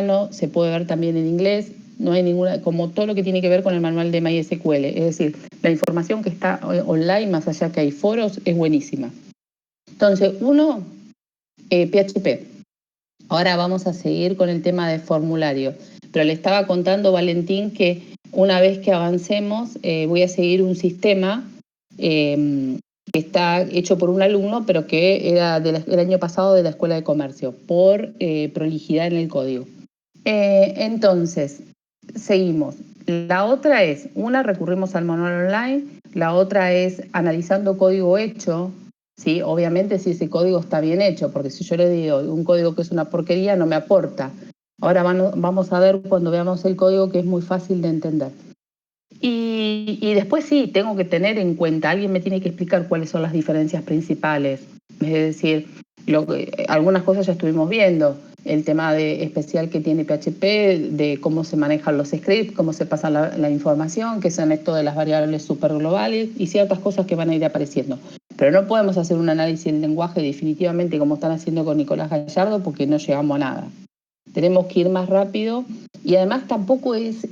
castellano, se puede ver también en inglés, no hay ninguna, como todo lo que tiene que ver con el manual de MySQL. Es decir, la información que está online, más allá que hay foros, es buenísima. Entonces, PHP. Ahora vamos a seguir con el tema de formulario. Pero le estaba contando, Valentín, que una vez que avancemos, voy a seguir un sistema que está hecho por un alumno, pero que era el año pasado de la Escuela de Comercio, por prolijidad en el código. Entonces, seguimos. La otra es, recurrimos al manual online, la otra es analizando código hecho, ¿sí? Obviamente si ese código está bien hecho, porque si yo le digo un código que es una porquería no me aporta. Ahora vamos a ver cuando veamos el código que es muy fácil de entender. Y después sí, tengo que tener en cuenta, alguien me tiene que explicar cuáles son las diferencias principales. Es decir, algunas cosas ya estuvimos viendo, el tema especial que tiene PHP, de cómo se manejan los scripts, cómo se pasa la información, que son esto de las variables super globales y ciertas cosas que van a ir apareciendo. Pero no podemos hacer un análisis del lenguaje definitivamente como están haciendo con Nicolás Gallardo porque no llegamos a nada. Tenemos que ir más rápido y además tampoco es,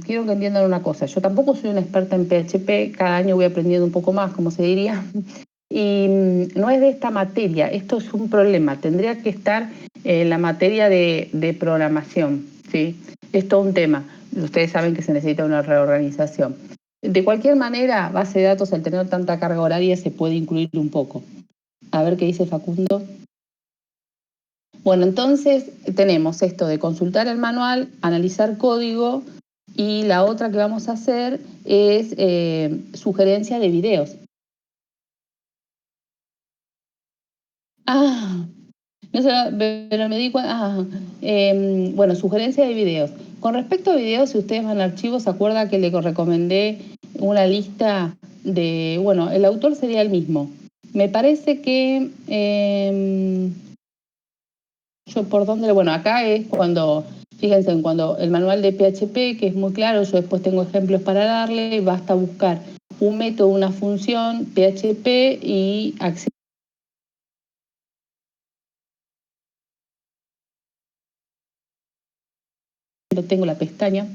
quiero que entiendan una cosa, yo tampoco soy una experta en PHP, cada año voy aprendiendo un poco más, como se diría, y no es de esta materia, esto es un problema, tendría que estar en la materia de programación, ¿sí? Es todo un tema, ustedes saben que se necesita una reorganización. De cualquier manera, base de datos, al tener tanta carga horaria, se puede incluir un poco. A ver qué dice Facundo. Bueno, entonces tenemos esto de consultar el manual, analizar código y la otra que vamos a hacer es sugerencia de videos. No sé, pero me di cuenta. Bueno, sugerencia de videos. Con respecto a videos, si ustedes van a archivos, ¿se acuerda que le recomendé una lista de... Bueno, el autor sería el mismo. Me parece que... yo por dónde... Bueno, acá es cuando... Fíjense, cuando el manual de PHP, que es muy claro, yo después tengo ejemplos para darle, basta buscar un método, una función, PHP y acceder. Tengo la pestaña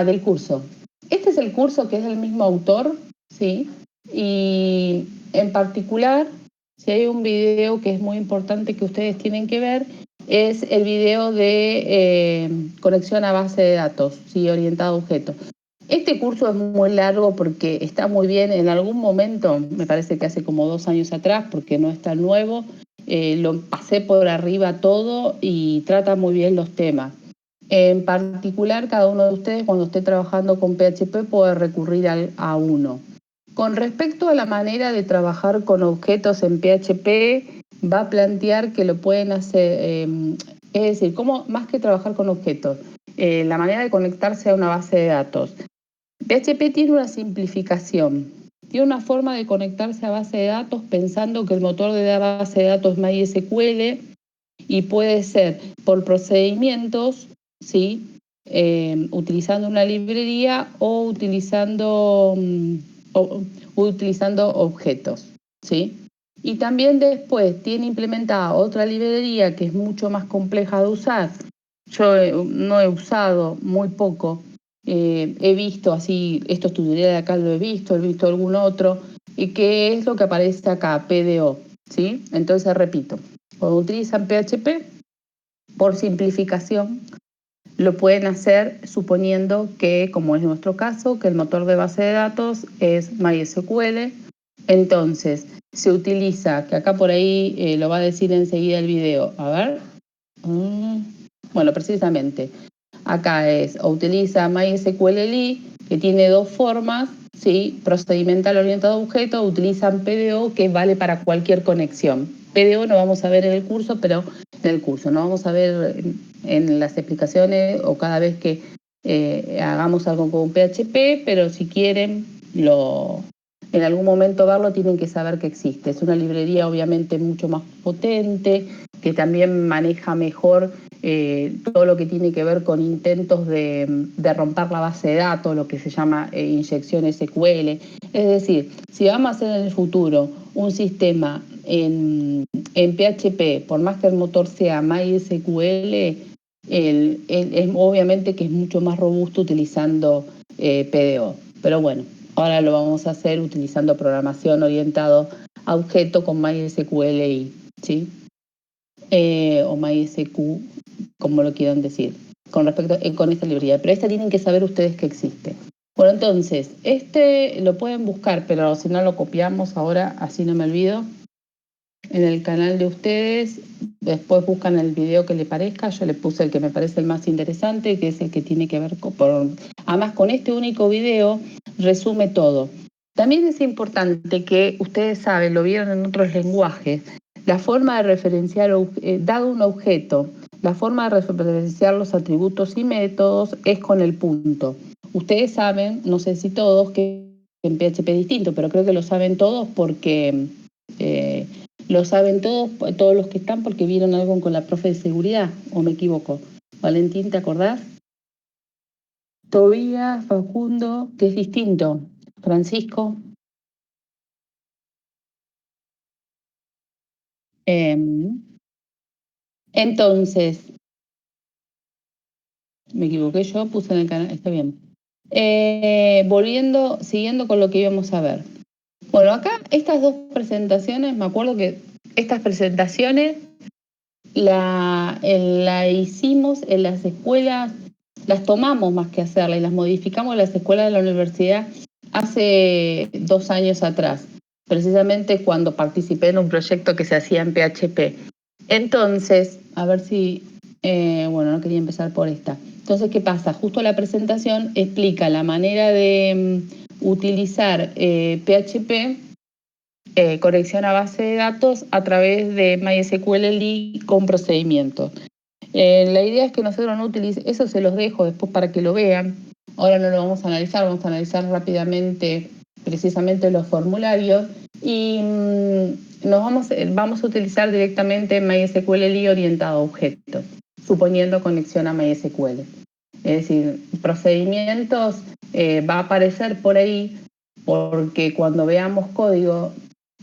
del curso. Este es el curso que es del mismo autor, ¿sí? Y en particular, si hay un video que es muy importante que ustedes tienen que ver, es el video de conexión a base de datos, ¿sí? Orientado a objetos. Este curso es muy largo porque está muy bien. En algún momento, me parece que hace como 2 años atrás, porque no es tan nuevo, lo pasé por arriba todo y trata muy bien los temas. En particular, cada uno de ustedes, cuando esté trabajando con PHP, puede recurrir a uno. Con respecto a la manera de trabajar con objetos en PHP, va a plantear que lo pueden hacer, es decir, ¿cómo, más que trabajar con objetos? La manera de conectarse a una base de datos. PHP tiene una simplificación, tiene una forma de conectarse a base de datos pensando que el motor de la base de datos es MySQL y puede ser por procedimientos, ¿sí? Utilizando una librería o utilizando objetos, ¿sí? Y también después tiene implementada otra librería que es mucho más compleja de usar. Yo no he usado muy poco, he visto así, estos tutoriales de acá lo he visto algún otro, y que es lo que aparece acá, PDO, ¿sí? Entonces repito, cuando utilizan PHP, por simplificación, lo pueden hacer suponiendo que, como es nuestro caso, que el motor de base de datos es MySQL. Entonces, se utiliza, que acá por ahí lo va a decir enseguida el video. A ver. Bueno, precisamente. Acá utiliza MySQL que tiene 2 formas, ¿sí? Procedimental orientado a objetos, utilizan PDO que vale para cualquier conexión. PDO no vamos a ver en el curso, pero no vamos a ver en las explicaciones o cada vez que hagamos algo con PHP, pero si quieren en algún momento verlo, tienen que saber que existe. Es una librería obviamente mucho más potente, que también maneja mejor todo lo que tiene que ver con intentos de romper la base de datos, lo que se llama inyección SQL. Es decir, si vamos a hacer en el futuro un sistema en PHP, por más que el motor sea MySQL, Obviamente que es mucho más robusto utilizando PDO. Pero bueno, ahora lo vamos a hacer utilizando programación orientado a objeto con MySQLi, ¿sí? O MySQ, como lo quieran decir, con respecto con esta librería. Pero esta tienen que saber ustedes que existe. Bueno, entonces, este lo pueden buscar, pero si no lo copiamos ahora, así no me olvido, en el canal de ustedes. Después buscan el video que les parezca. Yo le puse el que me parece el más interesante, que es el que tiene que ver con... Además, con este único video resume todo. También es importante que ustedes saben, lo vieron en otros lenguajes, la forma de referenciar, dado un objeto, la forma de referenciar los atributos y métodos es con el punto. Ustedes saben, no sé si todos, que en PHP es distinto, pero creo que lo saben todos porque... lo saben todos los que están porque vieron algo con la profe de seguridad, o me equivoco. Valentín, ¿te acordás? Tobías, Facundo, que es distinto. Francisco. Eh, entonces, me equivoqué yo, puse en el canal, está bien. Siguiendo con lo que íbamos a ver. Bueno, acá estas dos presentaciones, me acuerdo que estas presentaciones la hicimos en las escuelas, las tomamos más que hacerlas y las modificamos en las escuelas de la universidad hace 2 años atrás, precisamente cuando participé en un proyecto que se hacía en PHP. Entonces, a ver si, bueno, no quería empezar por esta. Entonces, ¿qué pasa? Justo la presentación explica la manera de utilizar PHP, conexión a base de datos a través de MySQL con procedimientos. La idea es que nosotros no utilicemos, eso se los dejo después para que lo vean. Ahora no lo vamos a analizar rápidamente precisamente los formularios y vamos a utilizar directamente MySQL orientado a objetos, suponiendo conexión a MySQL. Es decir, procedimientos va a aparecer por ahí porque cuando veamos código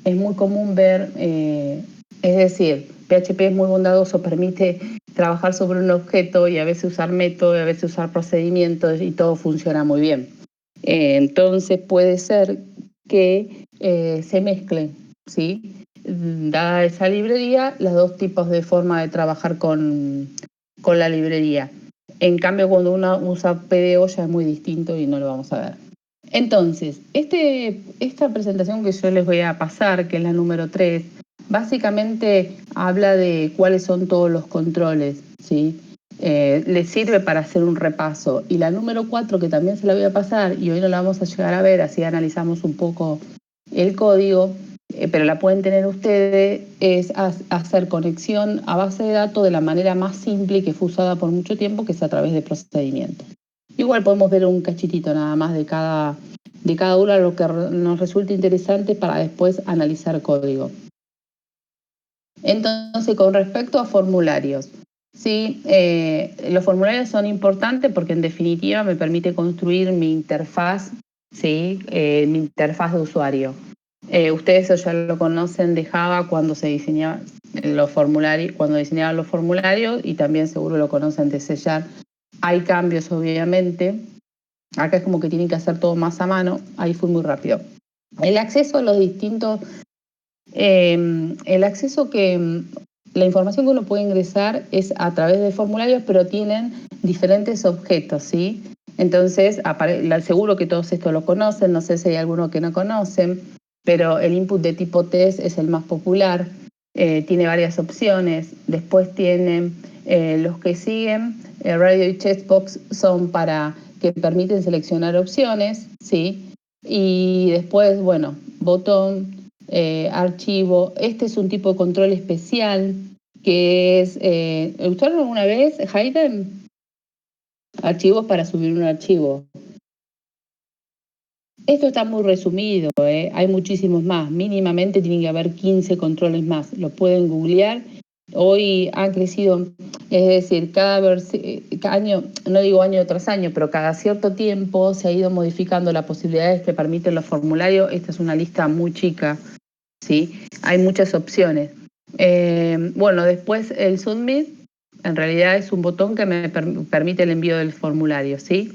es muy común ver, es decir, PHP es muy bondadoso, permite trabajar sobre un objeto y a veces usar métodos, y a veces usar procedimientos y todo funciona muy bien. Entonces puede ser que se mezclen, ¿sí? Dada esa librería, los dos tipos de forma de trabajar con la librería. En cambio, cuando uno usa PDO ya es muy distinto y no lo vamos a ver. Entonces, esta presentación que yo les voy a pasar, que es la número 3, básicamente habla de cuáles son todos los controles, ¿sí? Les sirve para hacer un repaso. Y la número 4, que también se la voy a pasar, y hoy no la vamos a llegar a ver, así analizamos un poco el código, pero la pueden tener ustedes, es hacer conexión a base de datos de la manera más simple y que fue usada por mucho tiempo, que es a través de procedimientos. Igual podemos ver un cachitito nada más de cada uno, lo que nos resulte interesante para después analizar código. Entonces, con respecto a formularios, sí, los formularios son importantes porque en definitiva me permite construir mi interfaz, ¿sí? Mi interfaz de usuario. Ustedes eso ya lo conocen de Java cuando se diseñaban los formularios, cuando diseñaban los formularios, y también seguro lo conocen de C#. Hay cambios, obviamente. Acá es como que tienen que hacer todo más a mano. Ahí fue muy rápido. El acceso a los distintos... el acceso que... La información que uno puede ingresar es a través de formularios, pero tienen diferentes objetos, ¿sí? Entonces, seguro que todos estos lo conocen, no sé si hay alguno que no conocen, pero el input de tipo test es el más popular, tiene varias opciones. Después tienen los que siguen, radio y checkbox son para que permiten seleccionar opciones, ¿sí? Y después, bueno, botón, archivo. Este es un tipo de control especial que es, ¿usaron alguna vez, Hayden? Archivos para subir un archivo. Esto está muy resumido, hay muchísimos más. Mínimamente tienen que haber 15 controles más. Lo pueden googlear. Hoy han crecido, es decir, cada año, no digo año tras año, pero cada cierto tiempo se ha ido modificando las posibilidades que permiten los formularios. Esta es una lista muy chica, ¿sí? Hay muchas opciones. Bueno, después el submit En realidad es un botón que me permite el envío del formulario, ¿sí?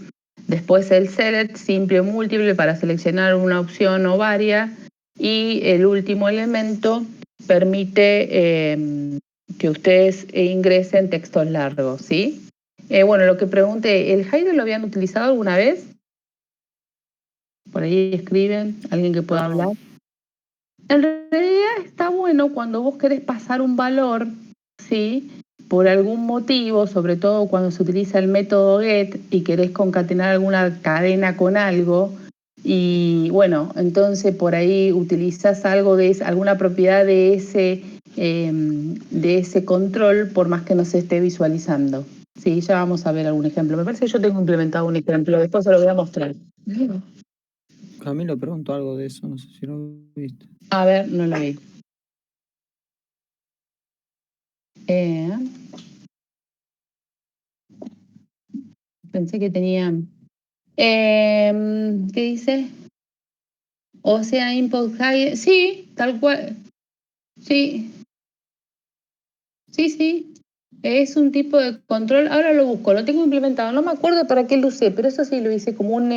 Después el select, simple o múltiple, para seleccionar una opción o varias. Y el último elemento permite que ustedes ingresen textos largos, ¿sí? Bueno, lo que pregunté, ¿el hide lo habían utilizado alguna vez? Por ahí escriben, alguien que pueda hablar. En realidad está bueno cuando vos querés pasar un valor, ¿sí? Por algún motivo, sobre todo cuando se utiliza el método get y querés concatenar alguna cadena con algo. Y bueno, entonces por ahí utilizás algo de alguna propiedad de ese control, por más que no se esté visualizando. Sí, ya vamos a ver algún ejemplo. Me parece que yo tengo implementado un ejemplo, después se lo voy a mostrar. Camilo preguntó algo de eso, no sé si lo viste. A ver, no lo vi. Pensé que tenía... ¿qué dice? O sea, input high. Sí, tal cual. Sí, sí. Es un tipo de control. Ahora lo busco, lo tengo implementado. No me acuerdo para qué lo usé, pero eso sí lo hice como un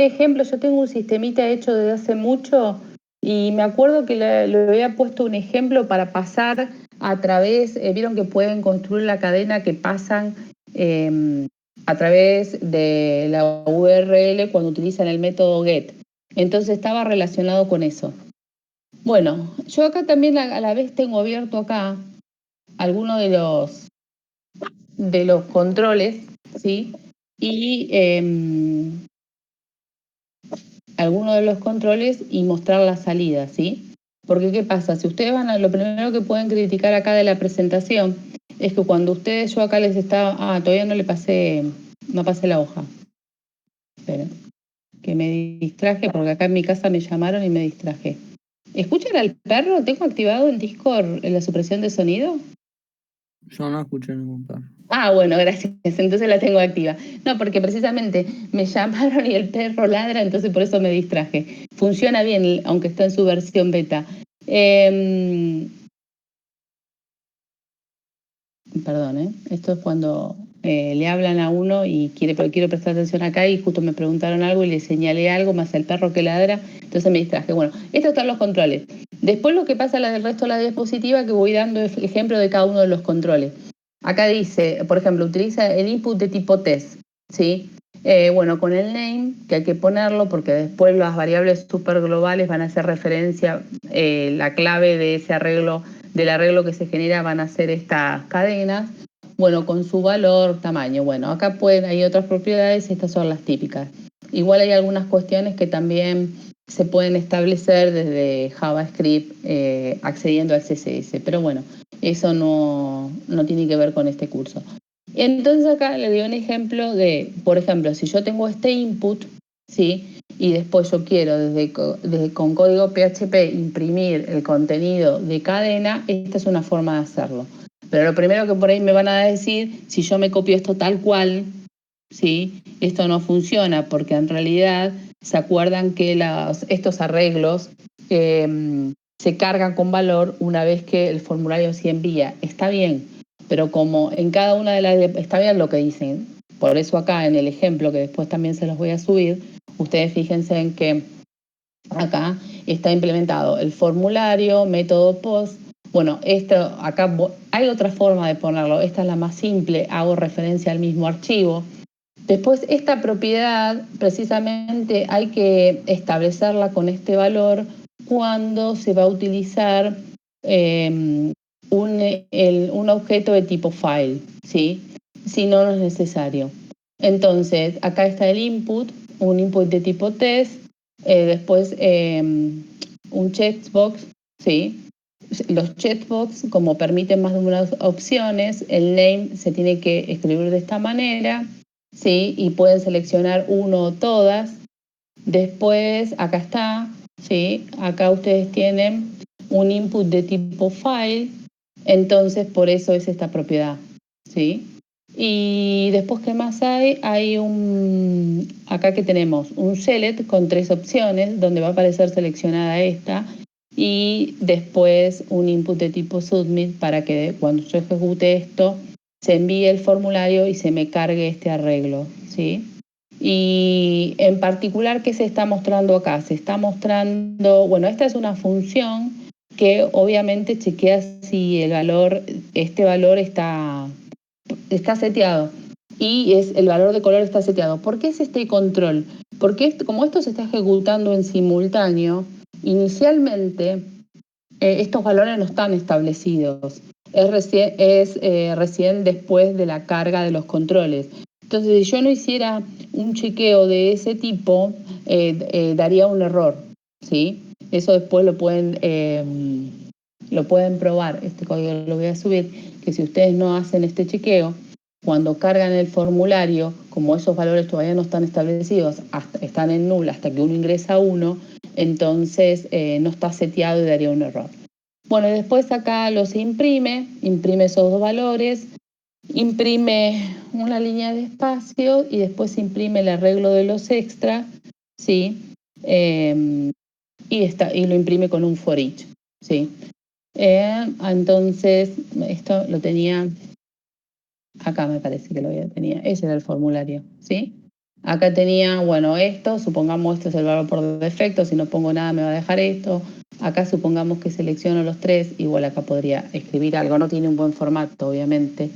ejemplo. Yo tengo un sistemita hecho desde hace mucho y me acuerdo que le había puesto un ejemplo para pasar a través, vieron que pueden construir la cadena que pasan a través de la URL cuando utilizan el método get. Entonces estaba relacionado con eso. Bueno, yo acá también a la vez tengo abierto acá algunos de los controles, ¿sí? Y algunos de los controles y mostrar la salida, ¿sí? Porque ¿qué pasa? Si ustedes van a lo primero que pueden criticar acá de la presentación es que cuando ustedes, yo acá les estaba, todavía no pasé la hoja. Esperen, que me distraje porque acá en mi casa me llamaron y me distraje. ¿Escuchan al perro? ¿Tengo activado en Discord la supresión de sonido? Yo no escuché ningún perro. Bueno, gracias. Entonces la tengo activa. No, porque precisamente me llamaron y el perro ladra, entonces por eso me distraje. Funciona bien, aunque está en su versión beta. Perdón, ¿eh? Esto es cuando le hablan a uno y quiero prestar atención acá y justo me preguntaron algo y le señalé algo, más el perro que ladra, entonces me distraje. Bueno, estos están los controles. Después lo que pasa del resto de la diapositiva, que voy dando ejemplo de cada uno de los controles. Acá dice, por ejemplo, utiliza el input de tipo test, ¿sí? Bueno, con el name, que hay que ponerlo porque después las variables super globales van a hacer referencia, la clave de ese arreglo, del arreglo que se genera van a ser estas cadenas, bueno, con su valor, tamaño. Bueno, acá hay otras propiedades, estas son las típicas. Igual hay algunas cuestiones que también se pueden establecer desde JavaScript accediendo al CSS, pero bueno, eso no tiene que ver con este curso. Entonces acá le doy un ejemplo de, por ejemplo, si yo tengo este input, ¿sí? Y después yo quiero desde con código PHP imprimir el contenido de cadena, esta es una forma de hacerlo. Pero lo primero que por ahí me van a decir, si yo me copio esto tal cual, ¿sí? Esto no funciona porque en realidad se acuerdan que estos arreglos se cargan con valor una vez que el formulario se envía. Está bien, pero como en cada una de las... Está bien lo que dicen. Por eso acá en el ejemplo, que después también se los voy a subir, ustedes fíjense en que acá está implementado el formulario, método post. Bueno, esto acá hay otra forma de ponerlo. Esta es la más simple, hago referencia al mismo archivo. Después, esta propiedad precisamente hay que establecerla con este valor cuando se va a utilizar un objeto de tipo file, ¿sí? Si no, no es necesario. Entonces, acá está el input, un input de tipo test, después un checkbox, ¿sí? Los checkbox, como permiten más de unas opciones, el name se tiene que escribir de esta manera, ¿sí? Y pueden seleccionar uno o todas. Después, acá está, ¿sí? Acá ustedes tienen un input de tipo file, entonces por eso es esta propiedad, ¿sí? Y después, ¿qué más hay? Hay acá que tenemos un select con 3 opciones, donde va a aparecer seleccionada esta, y después un input de tipo submit para que cuando yo ejecute esto se envíe el formulario y se me cargue este arreglo, ¿sí? Y en particular, ¿qué se está mostrando acá? Se está mostrando, bueno, esta es una función que obviamente chequea si el valor, este valor está seteado y el valor de color está seteado. ¿Por qué es este control? Porque como esto se está ejecutando en simultáneo, inicialmente estos valores no están establecidos. Recién después de la carga de los controles. Entonces, si yo no hiciera un chequeo de ese tipo, daría un error, ¿sí? Eso después lo pueden probar. Este código lo voy a subir, que si ustedes no hacen este chequeo, cuando cargan el formulario, como esos valores todavía no están establecidos, están en null hasta que uno ingresa uno, entonces no está seteado y daría un error. Bueno, y después acá los imprime esos dos valores, imprime una línea de espacio y después imprime el arreglo de los extras, ¿sí? Y lo imprime con un for each, ¿sí? Entonces, esto lo tenía, acá me parece que tenía, ese era el formulario, ¿sí? Acá tenía, bueno, esto, supongamos esto es el valor por defecto, si no pongo nada me va a dejar esto. Acá supongamos que selecciono los tres, igual acá podría escribir algo, no tiene un buen formato, obviamente.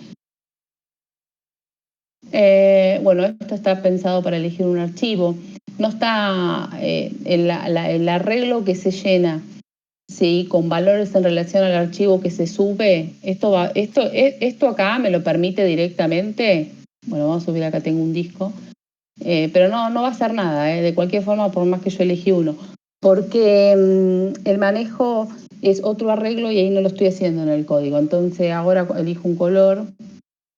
Bueno, esto está pensado para elegir un archivo. No está el arreglo que se llena, ¿sí? Con valores en relación al archivo que se sube. Esto acá me lo permite directamente. Bueno, vamos a subir acá, tengo un disco. Pero no va a hacer nada, de cualquier forma, por más que yo elegí uno. Porque el manejo es otro arreglo y ahí no lo estoy haciendo en el código. Entonces ahora elijo un color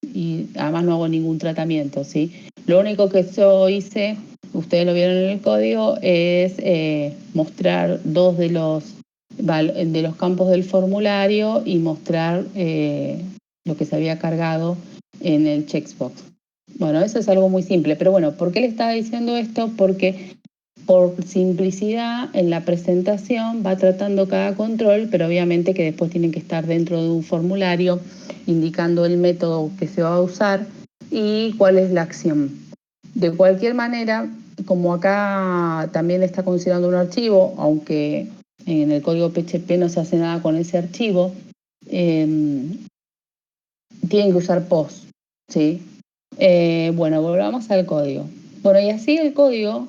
y además no hago ningún tratamiento, ¿sí? Lo único que yo hice, ustedes lo vieron en el código, es mostrar dos de los campos del formulario y mostrar lo que se había cargado en el checkbox. Bueno, eso es algo muy simple, pero bueno, ¿por qué le estaba diciendo esto? Porque por simplicidad en la presentación va tratando cada control, pero obviamente que después tienen que estar dentro de un formulario indicando el método que se va a usar y cuál es la acción. De cualquier manera, como acá también está considerando un archivo, aunque en el código PHP no se hace nada con ese archivo, tienen que usar post, ¿sí? Bueno, volvamos al código. Bueno, y así el código,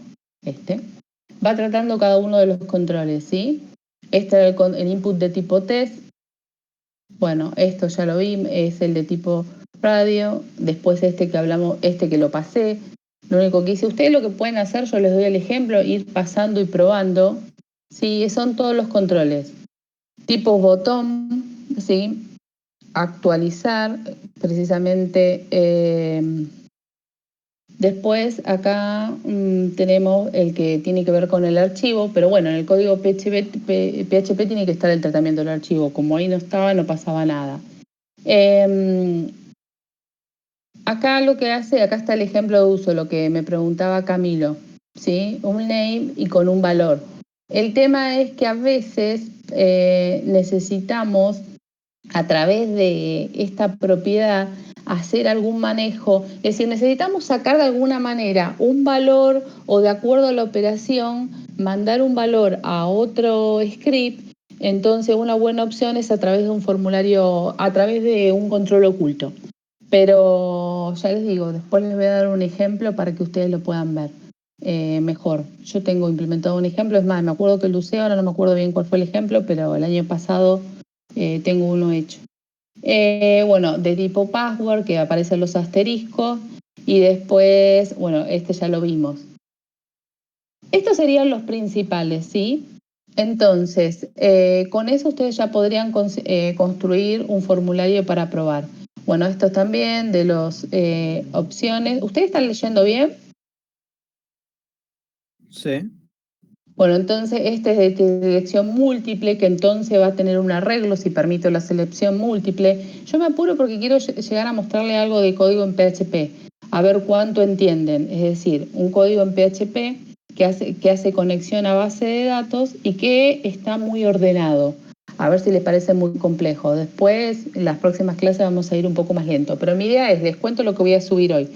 va tratando cada uno de los controles, ¿sí? Este es el input de tipo test. Bueno, esto ya lo vi, es el de tipo radio. Después este que hablamos, que lo pasé. Lo único que hice, ustedes lo que pueden hacer, yo les doy el ejemplo, ir pasando y probando. Sí, son todos los controles. Tipo botón, ¿sí? Actualizar, precisamente. Después acá tenemos el que tiene que ver con el archivo, pero bueno, en el código PHP tiene que estar el tratamiento del archivo. Como ahí no estaba, no pasaba nada. Acá lo que hace, acá está el ejemplo de uso, lo que me preguntaba Camilo, ¿sí? Un name y con un valor. El tema es que a veces necesitamos, a través de esta propiedad, hacer algún manejo. Es decir, necesitamos sacar de alguna manera un valor o de acuerdo a la operación, mandar un valor a otro script. Entonces una buena opción es a través de un formulario, a través de un control oculto. Pero ya les digo, después les voy a dar un ejemplo para que ustedes lo puedan ver mejor. Yo tengo implementado un ejemplo, es más, me acuerdo que lo usé, ahora no me acuerdo bien cuál fue el ejemplo, pero el año pasado tengo uno hecho. Bueno, de tipo password, que aparecen los asteriscos, y después, bueno, este ya lo vimos. Estos serían los principales, ¿sí? Entonces, con eso ustedes ya podrían construir un formulario para probar. Bueno, esto también de las opciones. ¿Ustedes están leyendo bien? Sí. Bueno, entonces este es de selección múltiple, que entonces va a tener un arreglo si permito la selección múltiple. Yo me apuro porque quiero llegar a mostrarle algo de código en PHP, a ver cuánto entienden. Es decir, un código en PHP que hace conexión a base de datos y que está muy ordenado. A ver si les parece muy complejo. Después, en las próximas clases vamos a ir un poco más lento. Pero mi idea es, les cuento lo que voy a subir hoy.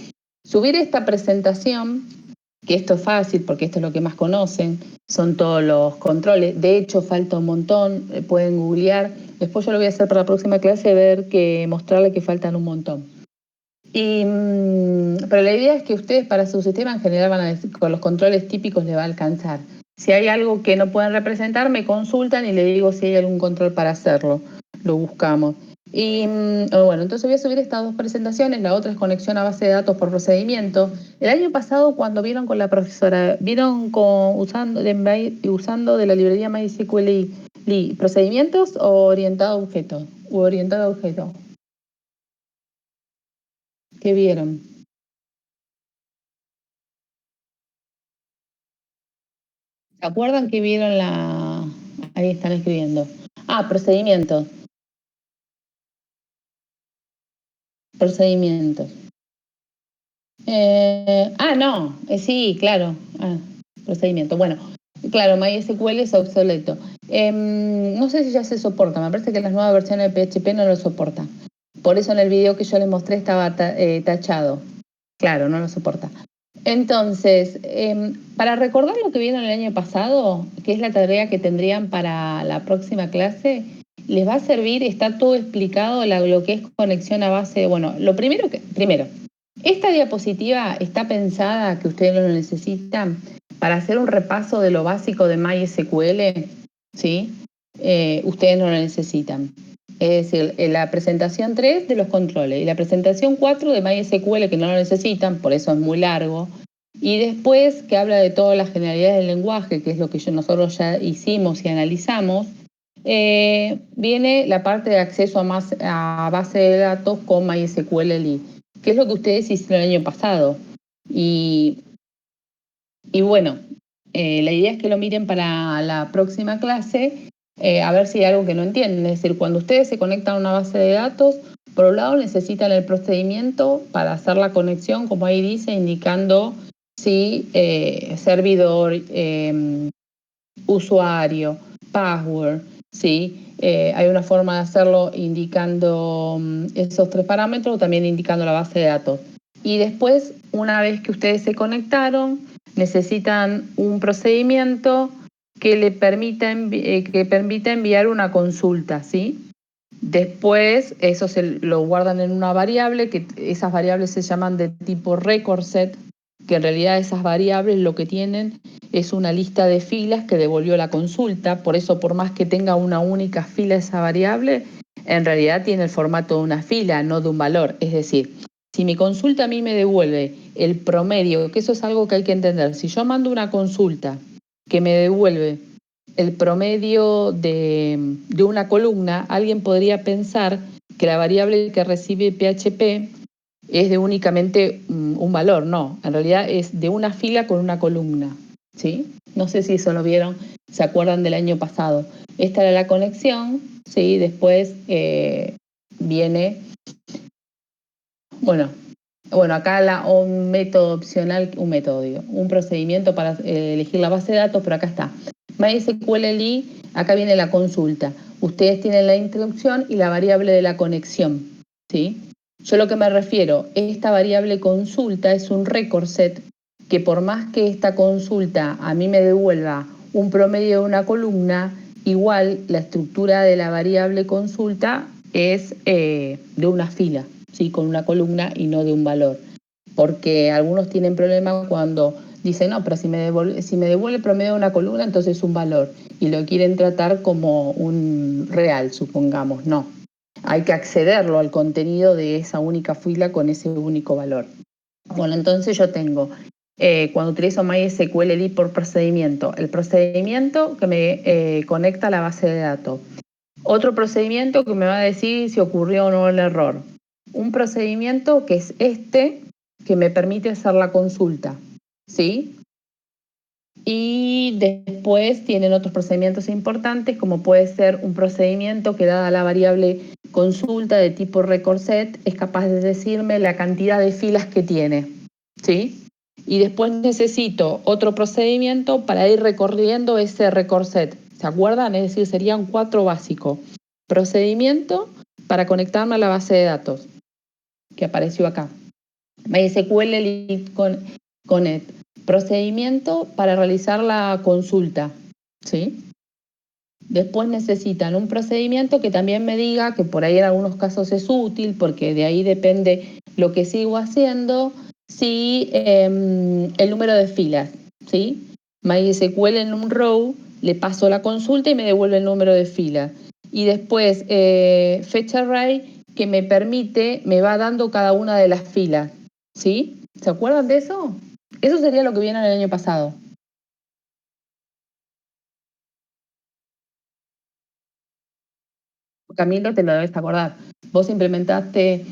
Subir esta presentación, que esto es fácil porque esto es lo que más conocen, son todos los controles. De hecho, falta un montón, pueden googlear. Después yo lo voy a hacer para la próxima clase, mostrarle que faltan un montón. Pero la idea es que ustedes para su sistema en general van a decir, con los controles típicos les va a alcanzar. Si hay algo que no pueden representar, me consultan y le digo si hay algún control para hacerlo. Lo buscamos. Bueno, entonces voy a subir estas dos presentaciones. La otra es conexión a base de datos por procedimiento. El año pasado, cuando vieron con la profesora, usando de la librería MySQL procedimientos o orientado a objetos. O orientado a objetos. ¿Qué vieron? ¿Se acuerdan que vieron la...? Ahí están escribiendo. Procedimientos. Procedimientos. No. Sí, claro. Procedimiento. Bueno, claro, MySQL es obsoleto. No sé si ya se soporta. Me parece que las nuevas versiones de PHP no lo soportan. Por eso en el video que yo les mostré estaba tachado. Claro, no lo soporta. Entonces, para recordar lo que vieron el año pasado, que es la tarea que tendrían para la próxima clase, les va a servir, está todo explicado lo que es conexión a base. Bueno, primero, esta diapositiva está pensada, que ustedes lo necesitan, para hacer un repaso de lo básico de MySQL, ¿sí? Ustedes no lo necesitan. Es decir, la presentación 3 de los controles y la presentación 4 de MySQL, que no lo necesitan, por eso es muy largo. Y después, que habla de todas las generalidades del lenguaje, que es lo que nosotros ya hicimos y analizamos, viene la parte de acceso a base de datos con MySQL Elite, que es lo que ustedes hicieron el año pasado. Y bueno, la idea es que lo miren para la próxima clase, a ver si hay algo que no entienden. Es decir, cuando ustedes se conectan a una base de datos, por un lado necesitan el procedimiento para hacer la conexión, como ahí dice, indicando si servidor, usuario, password, ¿sí? Hay una forma de hacerlo indicando esos tres parámetros, también indicando la base de datos. Y después, una vez que ustedes se conectaron, necesitan un procedimiento que le permita, enviar una consulta, ¿sí? Después, eso lo guardan en una variable, que esas variables se llaman de tipo record set, que en realidad esas variables lo que tienen es una lista de filas que devolvió la consulta. Por eso, por más que tenga una única fila esa variable, en realidad tiene el formato de una fila, no de un valor. Es decir, si mi consulta a mí me devuelve el promedio, que eso es algo que hay que entender, si yo mando una consulta que me devuelve el promedio de una columna, alguien podría pensar que la variable que recibe PHP es de únicamente un valor. No, en realidad es de una fila con una columna, ¿sí? No sé si eso lo vieron, se acuerdan del año pasado. Esta era la conexión, ¿sí? Después viene, bueno, acá un método opcional, un procedimiento para elegir la base de datos, pero acá está. MySQL Elite, acá viene la consulta. Ustedes tienen la introducción y la variable de la conexión, ¿sí? Yo lo que me refiero, esta variable consulta es un record set que por más que esta consulta a mí me devuelva un promedio de una columna, igual la estructura de la variable consulta es de una fila, ¿sí? Con una columna y no de un valor. Porque algunos tienen problemas cuando dicen, no, pero si me devuelve el promedio de una columna, entonces es un valor. Y lo quieren tratar como un real, supongamos. No. Hay que accederlo al contenido de esa única fila con ese único valor. Bueno, entonces yo tengo, cuando utilizo MySQL Elite por procedimiento, el procedimiento que me conecta a la base de datos. Otro procedimiento que me va a decir si ocurrió o no el error. Un procedimiento que es que me permite hacer la consulta, ¿sí? Y después tienen otros procedimientos importantes, como puede ser un procedimiento que, dada la variable consulta de tipo record set, es capaz de decirme la cantidad de filas que tiene, ¿sí? Y después necesito otro procedimiento para ir recorriendo ese record set. ¿Se acuerdan? Es decir, serían 4 básicos. Procedimiento para conectarme a la base de datos, que apareció acá. MySQL Lead Connect. Procedimiento para realizar la consulta, ¿sí? Después necesitan un procedimiento que también me diga que por ahí en algunos casos es útil, porque de ahí depende lo que sigo haciendo, si el número de filas, ¿sí? MySQL en un row, le paso la consulta y me devuelve el número de filas. Y después fetch array, que me permite, me va dando cada una de las filas, ¿sí? ¿Se acuerdan de eso? Eso sería lo que viene el año pasado. Camilo, te lo debes acordar. Vos implementaste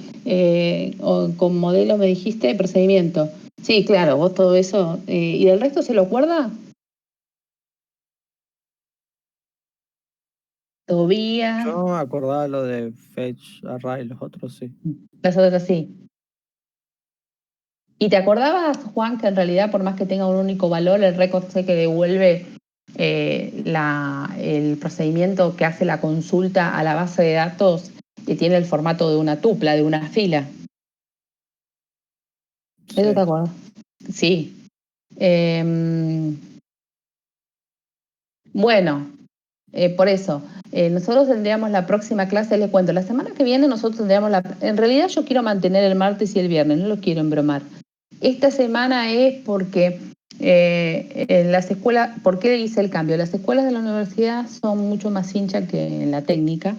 con modelos, me dijiste, procedimiento. Sí, claro, vos todo eso. ¿Y del resto se lo acuerda? Yo Todavía. no me acordaba lo de Fetch Array, los otros sí. Las otras sí. ¿Y te acordabas, Juan, que en realidad, por más que tenga un único valor, el récord C que devuelve el procedimiento que hace la consulta a la base de datos, que tiene el formato de una tupla, de una fila? ¿Eso te Sí. acuerdas? Sí. Eh, bueno, por eso, nosotros tendríamos la próxima clase, les cuento, la semana que viene nosotros tendríamos en realidad yo quiero mantener el martes y el viernes, no lo quiero embromar. Esta semana es porque en las escuelas, ¿por qué hice el cambio? Las escuelas de la universidad son mucho más hinchas que en la técnica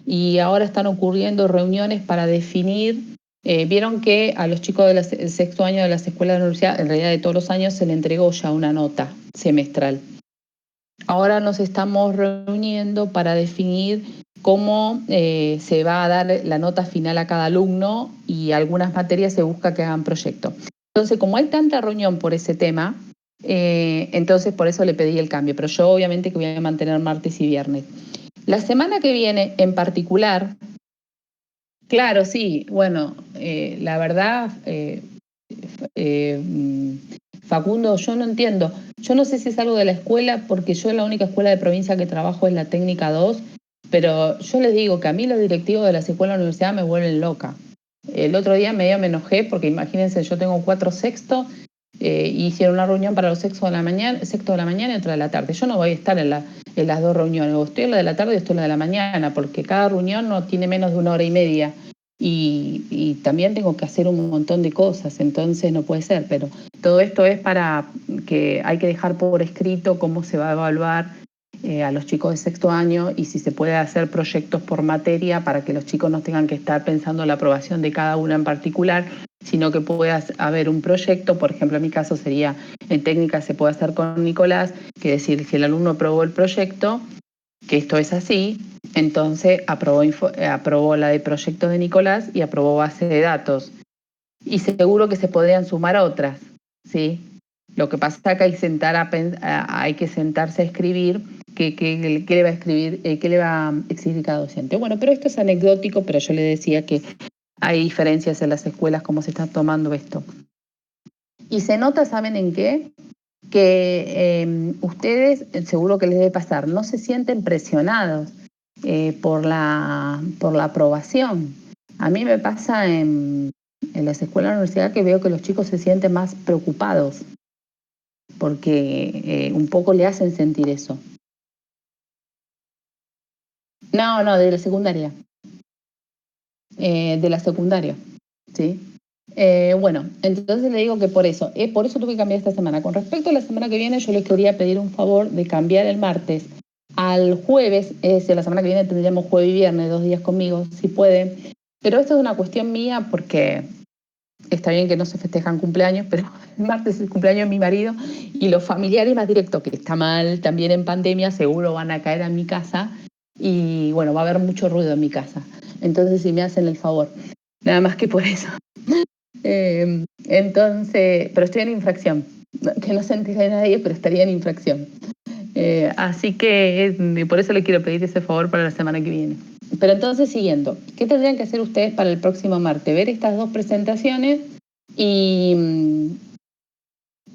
y ahora están ocurriendo reuniones para definir, vieron que a los chicos del sexto año de las escuelas de la universidad, en realidad de todos los años, se le entregó ya una nota semestral. Ahora nos estamos reuniendo para definir cómo se va a dar la nota final a cada alumno y algunas materias se busca que hagan proyectos. Entonces, como hay tanta reunión por ese tema, entonces por eso le pedí el cambio, pero yo obviamente que voy a mantener martes y viernes. La semana que viene en particular, claro, sí, bueno, la verdad, eh, Facundo, yo no entiendo. Yo no sé si es algo de la escuela, porque yo en la única escuela de provincia que trabajo es la Técnica 2, pero yo les digo que a mí los directivos de las escuelas de la universidad me vuelven loca. El otro día medio me enojé porque imagínense, yo tengo 4 sextos, hicieron una reunión para los sexto de la mañana y otra de la tarde. Yo no voy a estar en las dos reuniones, o estoy en la de la tarde o estoy en la de la mañana, porque cada reunión no tiene menos de 1 hora y media. Y también tengo que hacer un montón de cosas, entonces no puede ser, pero todo esto es para que hay que dejar por escrito cómo se va a evaluar a los chicos de sexto año y si se puede hacer proyectos por materia para que los chicos no tengan que estar pensando en la aprobación de cada una en particular, sino que pueda haber un proyecto. Por ejemplo, en mi caso sería, en técnica se puede hacer con Nicolás, que decir, si el alumno aprobó el proyecto, que esto es así, entonces aprobó la de proyecto de Nicolás y aprobó base de datos. Y seguro que se podrían sumar otras, ¿sí? Lo que pasa es que hay que sentarse a escribir qué le va a escribir, qué le va a exigir cada docente. Bueno, pero esto es anecdótico, pero yo le decía que hay diferencias en las escuelas, cómo se está tomando esto. Y se nota, ¿saben en qué? Que ustedes, seguro que les debe pasar, no se sienten presionados por la aprobación. A mí me pasa en las escuelas de la universidad que veo que los chicos se sienten más preocupados porque un poco le hacen sentir eso. No, no, de la secundaria. De la secundaria, ¿sí? Bueno, entonces le digo que por eso tuve que cambiar esta semana. Con respecto a la semana que viene, yo les quería pedir un favor de cambiar el martes al jueves, es decir, la semana que viene tendríamos jueves y viernes, 2 días conmigo, si pueden. Pero esto es una cuestión mía porque está bien que no se festejan cumpleaños, pero el martes es el cumpleaños de mi marido y los familiares más directos, que está mal también en pandemia, seguro van a caer a mi casa y bueno, va a haber mucho ruido en mi casa. Entonces, si me hacen el favor, nada más que por eso. Entonces, pero estoy en infracción. Que no se entere nadie, pero estaría en infracción. Así que por eso le quiero pedir ese favor para la semana que viene. Pero entonces, siguiendo, ¿qué tendrían que hacer ustedes para el próximo martes? Ver estas 2 presentaciones y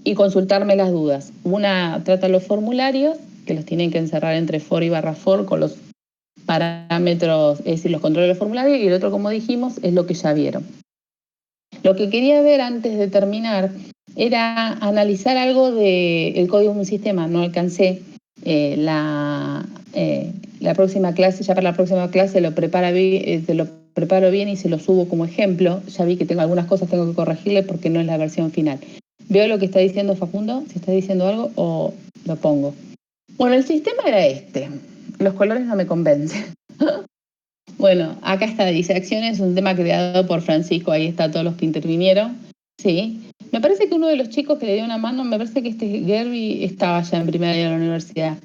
y consultarme las dudas. Una trata los formularios, que los tienen que encerrar entre for y /for con los parámetros, es decir, los controles del formulario, y el otro, como dijimos, es lo que ya vieron. Lo que quería ver antes de terminar era analizar algo del código de un sistema. No alcancé la próxima clase, ya para la próxima clase lo preparo bien y se lo subo como ejemplo. Ya vi que tengo algunas cosas tengo que corregirle porque no es la versión final. ¿Veo lo que está diciendo Facundo? Si está diciendo algo o lo pongo. Bueno, el sistema era este. Los colores no me convencen. Bueno, acá está, dice acciones, un tema creado por Francisco, ahí está todos los que intervinieron. Sí. Me parece que uno de los chicos que le dio una mano, me parece que este Gerby estaba ya en primer año de la universidad.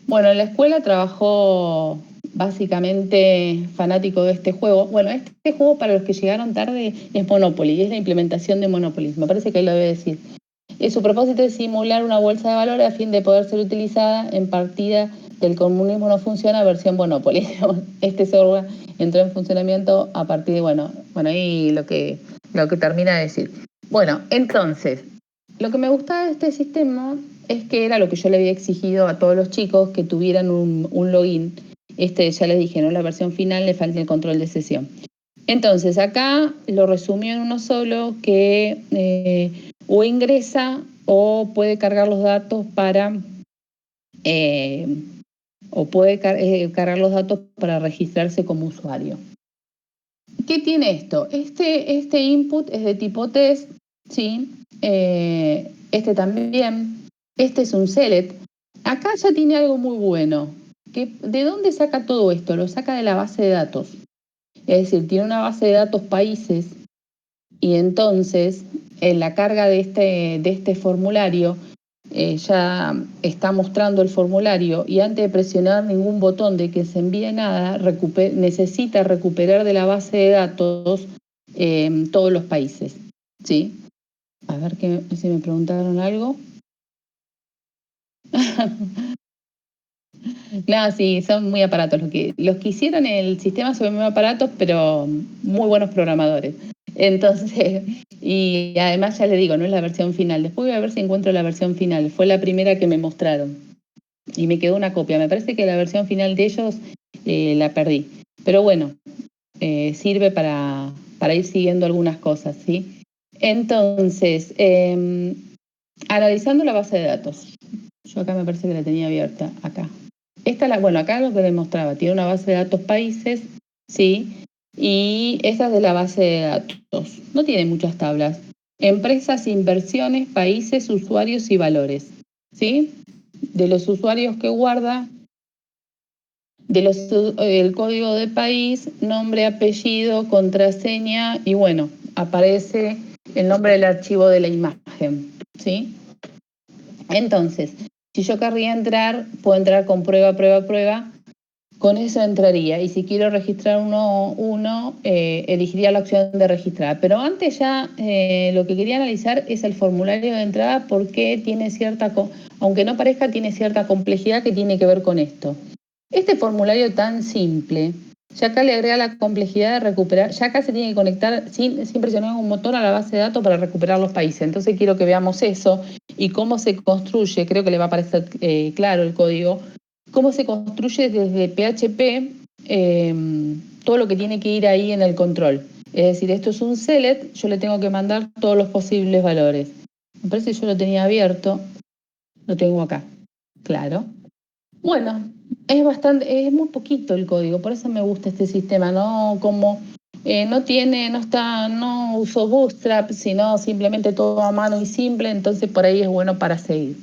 Bueno, en la escuela trabajó básicamente fanático de este juego. Bueno, este juego para los que llegaron tarde es Monopoly, es la implementación de Monopoly. Me parece que ahí lo debe decir. Su propósito es simular una bolsa de valores a fin de poder ser utilizada en partida del comunismo no funciona, versión Monopoly. Este software entró en funcionamiento a partir de, bueno, ahí lo que termina de decir. Bueno, entonces, lo que me gustaba de este sistema es que era lo que yo le había exigido a todos los chicos, que tuvieran un login. Ya les dije, ¿no? La versión final le falta el control de sesión. Entonces, acá lo resumió en uno solo, que o ingresa o puede cargar los datos para cargar los datos para registrarse como usuario. ¿Qué tiene esto? Este input es de tipo test, ¿sí? Este también. Este es un select. Acá ya tiene algo muy bueno. ¿De dónde saca todo esto? Lo saca de la base de datos. Es decir, tiene una base de datos países y entonces en la carga de este formulario ya está mostrando el formulario y antes de presionar ningún botón de que se envíe nada, necesita recuperar de la base de datos todos los países. ¿Sí? A ver si me preguntaron algo. No, sí, son muy aparatos. Los que hicieron el sistema son muy aparatos, pero muy buenos programadores. Entonces, y además ya les digo, no es la versión final. Después voy a ver si encuentro la versión final. Fue la primera que me mostraron. Y me quedó una copia. Me parece que la versión final de ellos la perdí. Pero bueno, sirve para ir siguiendo algunas cosas, ¿sí? Entonces, analizando la base de datos. Yo acá me parece que la tenía abierta, acá. Acá lo que demostraba, tiene una base de datos países, ¿sí? Y esa es de la base de datos. No tiene muchas tablas. Empresas, inversiones, países, usuarios y valores, ¿sí? De los usuarios que guarda, el código de país, nombre, apellido, contraseña y bueno, aparece el nombre del archivo de la imagen, ¿sí? Entonces, si yo querría entrar, puedo entrar con prueba. Con eso entraría. Y si quiero registrar uno elegiría la opción de registrar. Pero antes ya lo que quería analizar es el formulario de entrada porque tiene aunque no parezca, tiene cierta complejidad que tiene que ver con esto. Este formulario tan simple, ya acá le agrega la complejidad de recuperar, ya acá se tiene que conectar sin presionar un botón a la base de datos para recuperar los países. Entonces quiero que veamos eso y cómo se construye, creo que le va a parecer claro el código, cómo se construye desde PHP todo lo que tiene que ir ahí en el control. Es decir, esto es un select, yo le tengo que mandar todos los posibles valores. Me parece que yo lo tenía abierto, lo tengo acá, claro. Bueno, es muy poquito el código, por eso me gusta este sistema, ¿no? Como no uso Bootstrap, sino simplemente todo a mano y simple, entonces por ahí es bueno para seguir.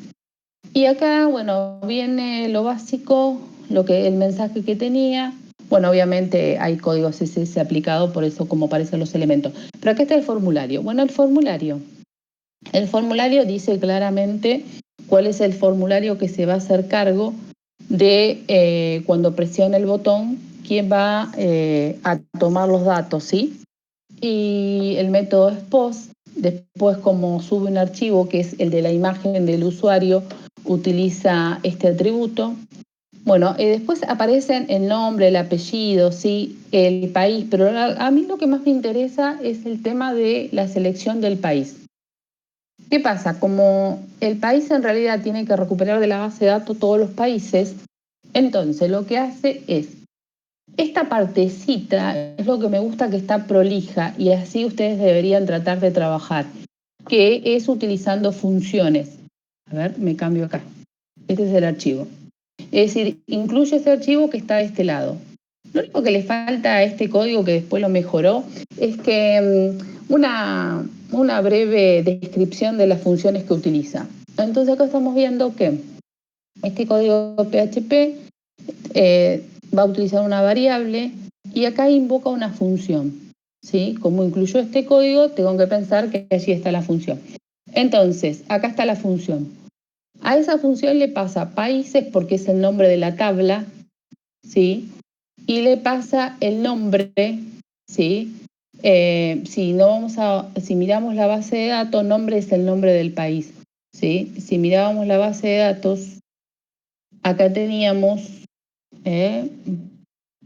Y acá, bueno, viene lo básico, el mensaje que tenía. Bueno, obviamente hay código CSS aplicado, por eso como aparecen los elementos. Pero acá está el formulario. Bueno, el formulario dice claramente cuál es el formulario que se va a hacer cargo de cuando presione el botón, quién va a tomar los datos, ¿sí? Y el método es post. Después, como sube un archivo, que es el de la imagen del usuario, utiliza este atributo. Bueno, después aparecen el nombre, el apellido, ¿sí? El país, pero a mí lo que más me interesa es el tema de la selección del país. ¿Qué pasa? Como el país en realidad tiene que recuperar de la base de datos todos los países, entonces lo que hace es, esta partecita es lo que me gusta que está prolija y así ustedes deberían tratar de trabajar, que es utilizando funciones. A ver, me cambio acá. Este es el archivo. Es decir, incluye ese archivo que está de este lado. Lo único que le falta a este código, que después lo mejoró, es que una breve descripción de las funciones que utiliza. Entonces acá estamos viendo que este código PHP va a utilizar una variable y acá invoca una función. ¿Sí? Como incluyó este código, tengo que pensar que allí está la función. Entonces, acá está la función. A esa función le pasa países porque es el nombre de la tabla, ¿sí? Y le pasa el nombre, ¿sí? Si miramos la base de datos, nombre es el nombre del país, ¿sí? Si mirábamos la base de datos, acá teníamos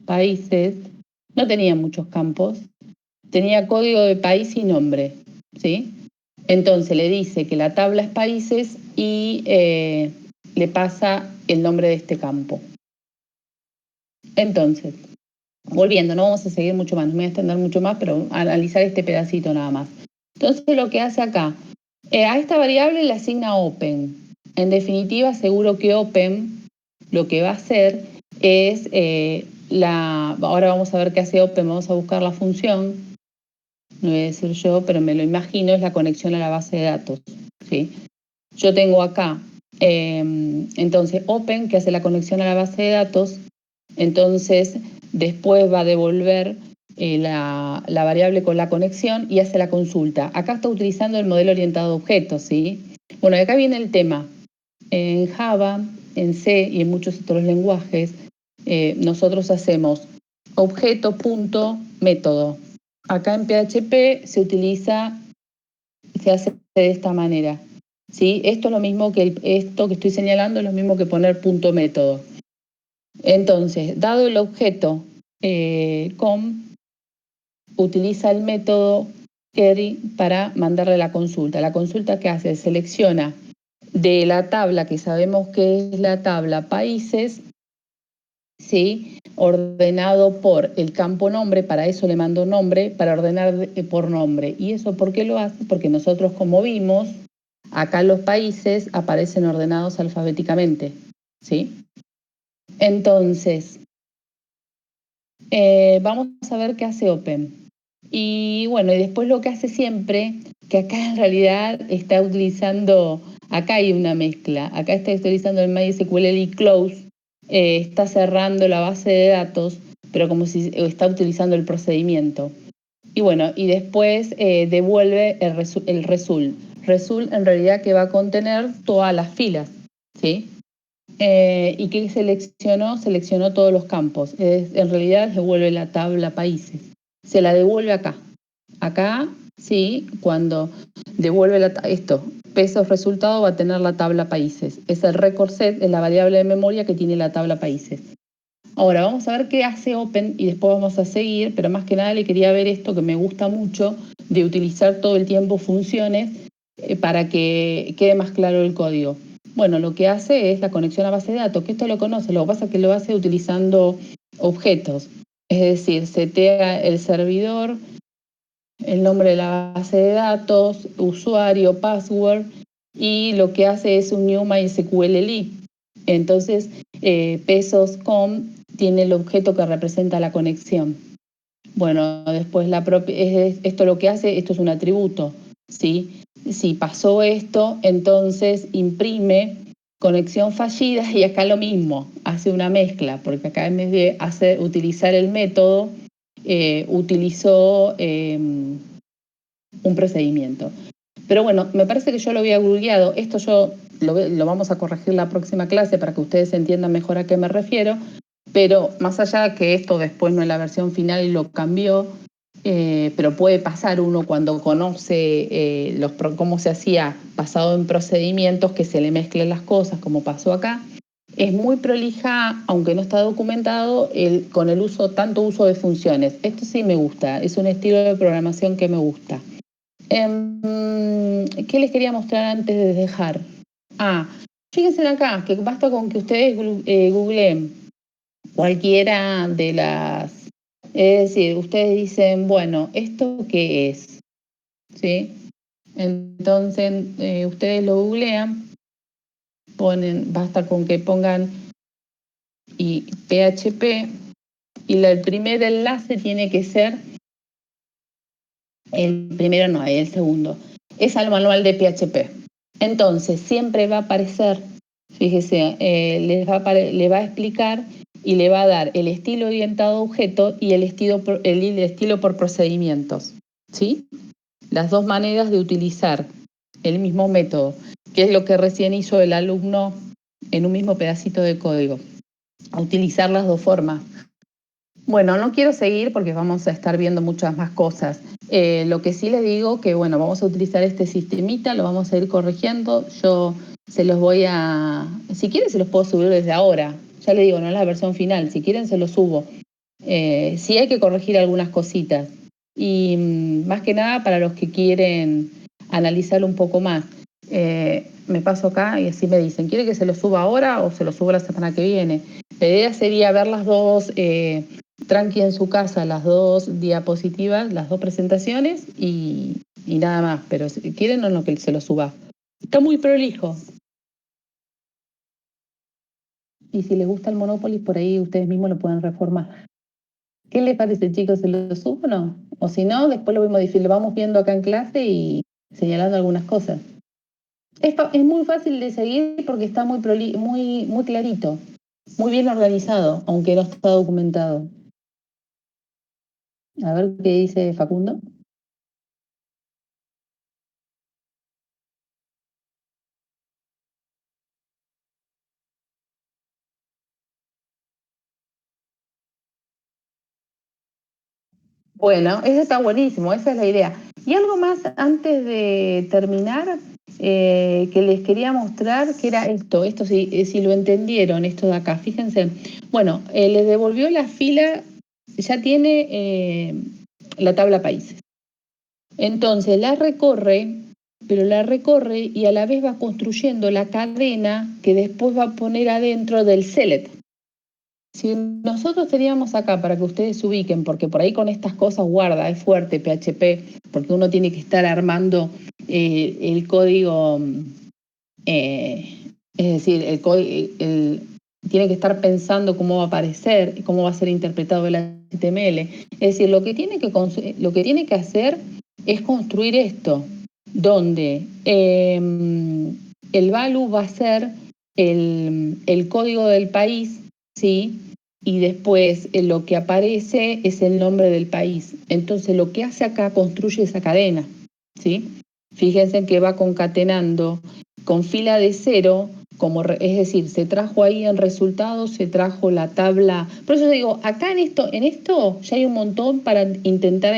países, no tenía muchos campos, tenía código de país y nombre, ¿sí? Entonces le dice que la tabla es países y le pasa el nombre de este campo. Entonces, volviendo, no vamos a seguir mucho más, no me voy a extender mucho más, pero analizar este pedacito nada más. Entonces lo que hace acá, a esta variable le asigna open. En definitiva, seguro que open lo que va a hacer es, ahora vamos a ver qué hace open, vamos a buscar la función, no voy a decir yo, pero me lo imagino, es la conexión a la base de datos, ¿sí? Yo tengo acá, entonces, open, que hace la conexión a la base de datos, entonces después va a devolver la variable con la conexión y hace la consulta. Acá está utilizando el modelo orientado a objetos, ¿sí? Bueno, acá viene el tema. En Java, en C y en muchos otros lenguajes, nosotros hacemos objeto.método. Acá en PHP se hace de esta manera. ¿Sí? Esto es lo mismo que esto que estoy señalando, es lo mismo que poner punto método. Entonces, dado el objeto com, utiliza el método query para mandarle la consulta. La consulta que hace, selecciona de la tabla que sabemos que es la tabla países, ¿sí? Ordenado por el campo nombre, para eso le mando nombre, para ordenar por nombre. ¿Y eso por qué lo hace? Porque nosotros, como vimos, acá los países aparecen ordenados alfabéticamente, ¿sí? Entonces, vamos a ver qué hace Open. Y bueno, y después lo que hace siempre, que acá en realidad está utilizando, acá hay una mezcla, acá está utilizando el MySQL close, está cerrando la base de datos, pero como si está utilizando el procedimiento. Y bueno, y después devuelve el result. Result en realidad que va a contener todas las filas, ¿sí? ¿Y qué seleccionó? Seleccionó todos los campos. En realidad devuelve la tabla países. Se la devuelve acá. Acá, sí, cuando devuelve esto, pesos resultado va a tener la tabla países. Es el record set, es la variable de memoria que tiene la tabla países. Ahora vamos a ver qué hace Open y después vamos a seguir, pero más que nada le quería ver esto que me gusta mucho, de utilizar todo el tiempo funciones para que quede más claro el código. Bueno, lo que hace es la conexión a base de datos, que esto lo conoce, lo que pasa es que lo hace utilizando objetos. Es decir, setea el servidor, el nombre de la base de datos, usuario, password, y lo que hace es un new MySQL. Entonces, pesos.com tiene el objeto que representa la conexión. Bueno, después esto lo que hace, esto es un atributo, ¿sí? Si pasó esto, entonces imprime conexión fallida y acá lo mismo, hace una mezcla, porque acá en vez de utilizar el método, utilizó un procedimiento. Pero bueno, me parece que yo lo había googleado. Esto yo lo vamos a corregir la próxima clase para que ustedes entiendan mejor a qué me refiero. Pero más allá de que esto después no es la versión final y lo cambió, pero puede pasar uno cuando conoce cómo se hacía basado en procedimientos, que se le mezclen las cosas, como pasó acá. Es muy prolija, aunque no está documentado, con tanto uso de funciones. Esto sí me gusta, es un estilo de programación que me gusta. ¿Qué les quería mostrar antes de dejar? Fíjense acá, que basta con que ustedes googleen cualquiera de las... Es decir, ustedes dicen, bueno, ¿esto qué es? ¿Sí? Entonces, ustedes lo googlean, basta con que pongan y PHP, y el primer enlace tiene que ser, el primero no, el segundo, es al manual de PHP. Entonces, siempre va a aparecer, fíjese, le va a explicar y le va a dar el estilo orientado a objeto y el estilo por procedimientos, ¿sí? Las dos maneras de utilizar el mismo método, que es lo que recién hizo el alumno en un mismo pedacito de código, a utilizar las dos formas. Bueno, no quiero seguir porque vamos a estar viendo muchas más cosas. Lo que sí les digo que, bueno, vamos a utilizar este sistemita, lo vamos a ir corrigiendo. Yo se los voy a... Si quieren se los puedo subir desde ahora. Ya les digo, no es la versión final. Si quieren se los subo. Sí hay que corregir algunas cositas. Y más que nada para los que quieren analizarlo un poco más. Me paso acá y así me dicen, ¿quiere que se lo suba ahora o se lo subo la semana que viene? La idea sería ver las dos, tranqui en su casa, las dos diapositivas, las dos presentaciones y nada más. Pero si quieren o no que se lo suba. Está muy prolijo. Y si les gusta el Monopoly, por ahí ustedes mismos lo pueden reformar. ¿Qué les parece, chicos? ¿Se lo subo o no? O si no, después lo lo vamos viendo acá en clase y señalando algunas cosas. Es muy fácil de seguir porque está muy clarito, muy bien organizado, aunque no está documentado. A ver qué dice Facundo. Bueno, eso está buenísimo, esa es la idea. Y algo más antes de terminar, que les quería mostrar, que era esto si lo entendieron, esto de acá, fíjense. Bueno, les devolvió la fila, ya tiene la tabla países. Entonces la recorre, pero la recorre y a la vez va construyendo la cadena que después va a poner adentro del select. Si nosotros teníamos acá, para que ustedes se ubiquen, porque por ahí con estas cosas guarda, es fuerte PHP, porque uno tiene que estar armando el código, eh, es decir, tiene que estar pensando cómo va a aparecer, cómo va a ser interpretado el HTML. Es decir, lo que tiene que hacer es construir esto, donde el value va a ser el código del país, ¿sí? Y después lo que aparece es el nombre del país. Entonces lo que hace acá construye esa cadena, ¿sí? Fíjense que va concatenando con fila de cero, es decir, se trajo ahí en resultados, se trajo la tabla. Por eso digo, acá en esto ya hay un montón para intentar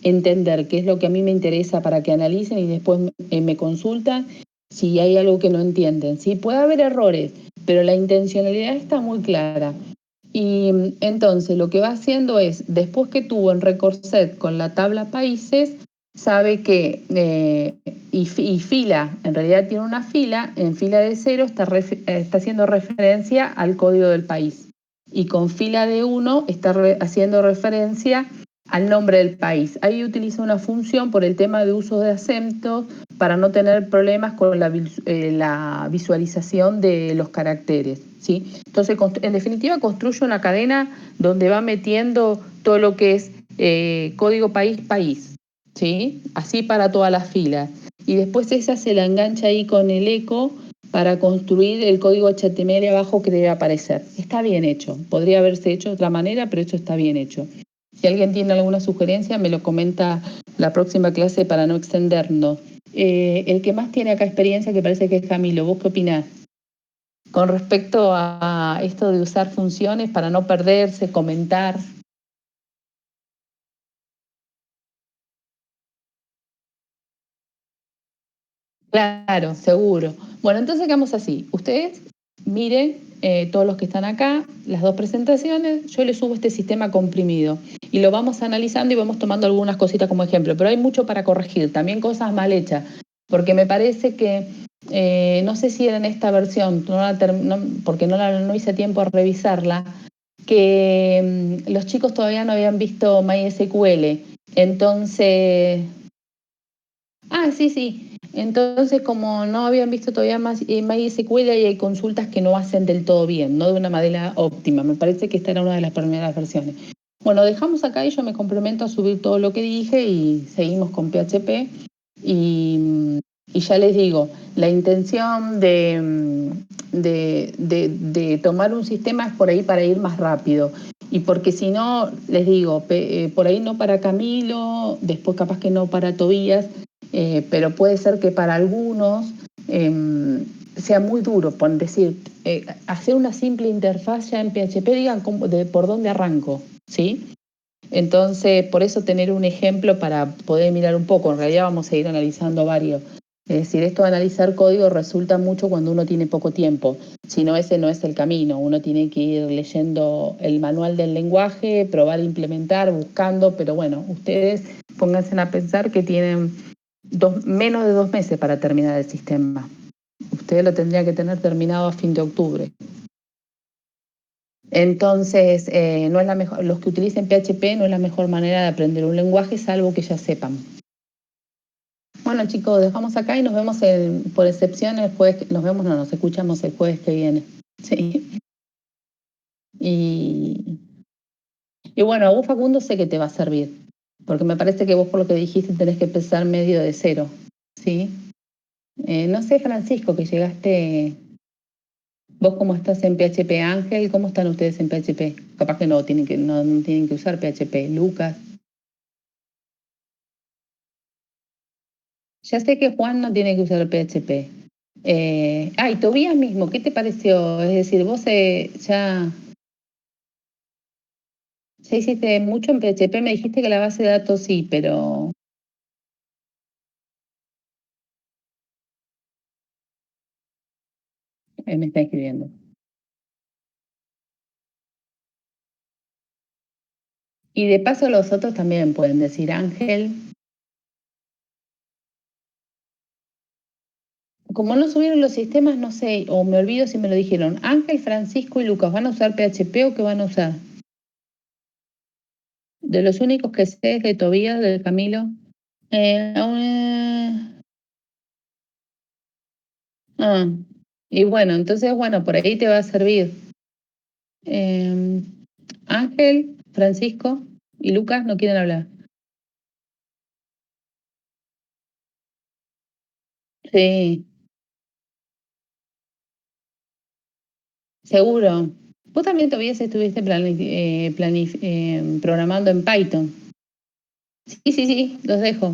entender qué es lo que a mí me interesa para que analicen y después me consultan si hay algo que no entienden. Sí, puede haber errores, pero la intencionalidad está muy clara. Y entonces lo que va haciendo es, después que tuvo en Record Set con la tabla países, sabe que, y fila, en realidad tiene una fila, en fila de cero está haciendo referencia al código del país. Y con fila de 1 está haciendo referencia al nombre del país. Ahí utiliza una función por el tema de uso de acentos para no tener problemas con la visualización de los caracteres, ¿sí? Entonces, en definitiva, construye una cadena donde va metiendo todo lo que es código país, ¿sí? Así para todas las filas. Y después esa se la engancha ahí con el eco para construir el código HTML abajo que debe aparecer. Está bien hecho. Podría haberse hecho de otra manera, pero esto está bien hecho. Si alguien tiene alguna sugerencia, me lo comenta la próxima clase para no extendernos. El que más tiene acá experiencia, que parece que es Camilo, ¿vos qué opinás? Con respecto a esto de usar funciones para no perderse, comentar. Claro, seguro. Bueno, entonces quedamos así. Ustedes miren todos los que están acá, las 2 presentaciones, yo les subo este sistema comprimido y lo vamos analizando y vamos tomando algunas cositas como ejemplo, pero hay mucho para corregir, también cosas mal hechas, porque me parece que, no sé si era en esta versión, porque no hice tiempo a revisarla, que los chicos todavía no habían visto MySQL, entonces... Ah, sí, sí. Entonces, como no habían visto todavía más MySQL, y hay consultas que no hacen del todo bien, no de una manera óptima. Me parece que esta era una de las primeras versiones. Bueno, dejamos acá y yo me complemento a subir todo lo que dije y seguimos con PHP. Y ya les digo, la intención de tomar un sistema es por ahí para ir más rápido. Y porque si no, les digo, por ahí no para Camilo, después capaz que no para Tobías, pero puede ser que para algunos sea muy duro, por decir, hacer una simple interfaz ya en PHP, digan por dónde arranco, ¿sí? Entonces, por eso tener un ejemplo para poder mirar un poco. En realidad vamos a ir analizando varios. Es decir, esto de analizar código resulta mucho cuando uno tiene poco tiempo. Si no, ese no es el camino. Uno tiene que ir leyendo el manual del lenguaje, probar, implementar, buscando. Pero bueno, ustedes pónganse a pensar que tienen menos de 2 meses para terminar el sistema. Ustedes lo tendrían que tener terminado a fin de octubre. Entonces, no es la mejor, los que utilicen PHP no es la mejor manera de aprender un lenguaje, salvo que ya sepan. Bueno, chicos, dejamos acá y nos vemos por excepción el jueves, nos escuchamos el jueves que viene. Sí. Y bueno, a vos, Facundo, sé que te va a servir, porque me parece que vos, por lo que dijiste, tenés que empezar medio de cero, ¿sí? No sé, Francisco, que llegaste. ¿Vos cómo estás en PHP, Ángel? ¿Cómo están ustedes en PHP? Capaz que no tienen que usar PHP. Lucas. Ya sé que Juan no tiene que usar PHP. Y Tobías mismo, ¿qué te pareció? Es decir, vos ya hiciste mucho en PHP, me dijiste que la base de datos sí, pero me está escribiendo. Y de paso los otros también pueden decir, Ángel. Como no subieron los sistemas, no sé, o me olvido si me lo dijeron. Ángel, Francisco y Lucas, ¿van a usar PHP o qué van a usar? De los únicos que sé es de Tobías, de Camilo. Eh, ah, y bueno, entonces, bueno, por ahí te va a servir. Eh, Ángel, Francisco y Lucas no quieren hablar. Sí, seguro. Vos también todavía estuviste programando en Python. Sí, sí, sí, los dejo.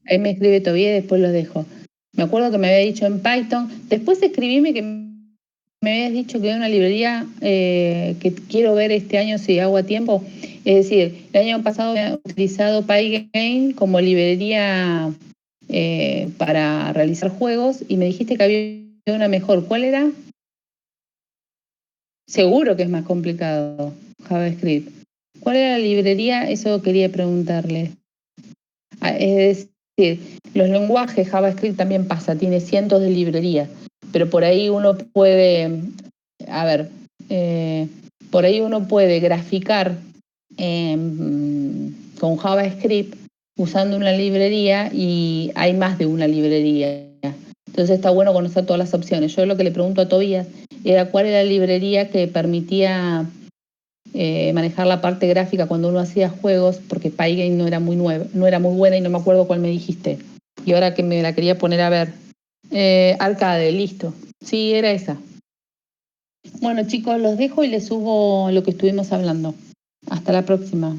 Ahí me escribe todavía y después los dejo. Me acuerdo que me había dicho en Python. Después escribime que me habías dicho que hay una librería que quiero ver este año si hago a tiempo. Es decir, el año pasado he utilizado Pygame como librería para realizar juegos y me dijiste que había una mejor. ¿Cuál era? Seguro que es más complicado JavaScript. ¿Cuál era la librería? Eso quería preguntarle. Es decir, los lenguajes JavaScript también pasa, tiene cientos de librerías, pero por ahí uno puede, a ver, por ahí uno puede graficar con JavaScript usando una librería y hay más de una librería. Entonces está bueno conocer todas las opciones. Yo lo que le pregunto a Tobías era cuál era la librería que permitía manejar la parte gráfica cuando uno hacía juegos, porque Pygame no era muy buena y no me acuerdo cuál me dijiste. Y ahora que me la quería poner a ver. Arcade, listo. Sí, era esa. Bueno, chicos, los dejo y les subo lo que estuvimos hablando. Hasta la próxima.